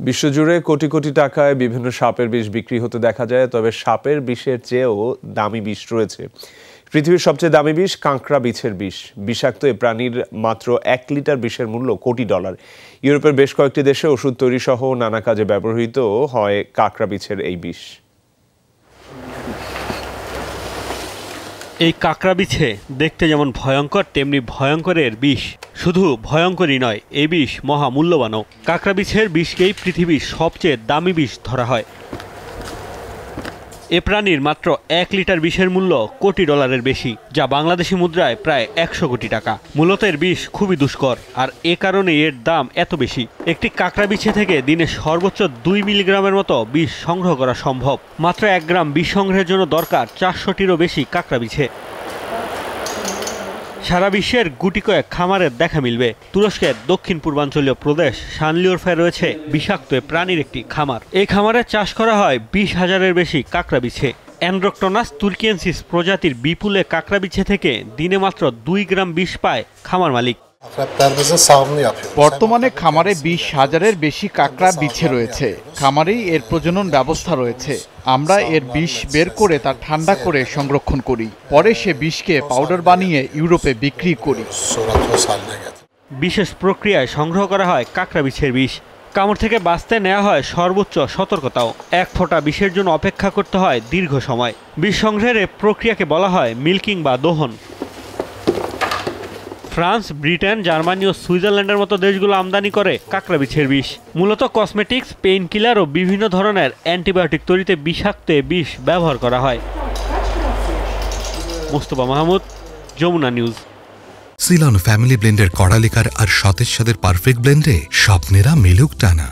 বিশ্বজুড়ে কোটি কোটি টাকায় বিভিন্ন সাপের বিষ বিক্রি হতে দেখা যায়, তবে সাপের বিষের চেয়েও দামি বিষ রয়েছে। পৃথিবীর সবচেয়ে দামি বিষ কাঁকড়া বিছের বিষ। বিষাক্ত এ প্রাণীর মাত্র 1 লিটার বিষের মূল্য কোটি ডলার। ইউরোপের বেশ কয়েকটি দেশে ওষুধ তৈরি সহ নানা কাজে ব্যবহৃত হয় কাঁকড়া বিছের এই বিষ। এই কাঁকড়া বিছে দেখতে যেমন ভয়ঙ্কর, তেমনি ভয়ঙ্কর এর বিষ। শুধু ভয়ঙ্করই নয়, এই বিষ মহামূল্যবানও। কাঁকড়া বিছের বিষকেই পৃথিবীর সবচেয়ে দামি বিষ ধরা হয়। এ প্রাণীর মাত্র 1 লিটার বিষের মূল্য কোটি ডলারের বেশি, যা বাংলাদেশি মুদ্রায় প্রায় 100 কোটি টাকা। মূলত এর বিষ খুবই দুষ্কর, আর এ কারণে এর দাম এত বেশি। একটি কাঁকড়া বিছে থেকে দিনে সর্বোচ্চ 2 মিলিগ্রামের মতো বিষ সংগ্রহ করা সম্ভব। মাত্র 1 গ্রাম বিষ সংগ্রহের জন্য দরকার 400টিরও বেশি কাঁকড়া বিছে। সারা বিশ্বের গুটি কয়েক খামারের দেখা মিলবে। তুরস্কের দক্ষিণ পূর্বাঞ্চলীয় প্রদেশ শানলিওরফে রয়েছে বিষাক্ত প্রাণীর একটি খামার। এই খামারে চাষ করা হয় 20,000-এর বেশি কাঁকড়া বিছে। অ্যান্ড্রোকটনাস তুর্কিয়েন্সিস প্রজাতির বিপুলে কাঁকড়া বিছে থেকে দিনে মাত্র 2 গ্রাম বিষ পায় খামার মালিক। বর্তমানে খামারে 20,000-এর বেশি কাঁকড়া বিছে রয়েছে। খামারেই এর প্রজনন ব্যবস্থা রয়েছে। আমরা এর বিষ বের করে তা ঠান্ডা করে সংরক্ষণ করি, পরে সে বিষকে পাউডার বানিয়ে ইউরোপে বিক্রি করি। বিশেষ প্রক্রিয়ায় সংগ্রহ করা হয় কাঁকড়া বিছের বিষ। কামড় থেকে বাঁচতে নেওয়া হয় সর্বোচ্চ সতর্কতাও। 1 ফোঁটা বিষের জন্য অপেক্ষা করতে হয় দীর্ঘ সময়। বিষ সংগ্রহের প্রক্রিয়াকে বলা হয় মিল্কিং বা দহন। ফ্রান্স, ব্রিটেন, জার্মানি ও সুইজারল্যান্ডের মতো দেশগুলো আমদানি করে কাঁকড়া বিছের বিষ। মূলত কসমেটিক্স, পেইন কিলার ও বিভিন্ন ধরনের অ্যান্টিবায়োটিক তৈরিতে বিষাক্ত বিষ ব্যবহার করা হয়। Mostafa Mahmud, Jamuna news. Ceylon family ব্লেন্ডের কড়া লিকার আর সতেজ স্বাদের পারফেক্ট ব্লেন্ডে স্বপ্নেরা মিলুক টানা।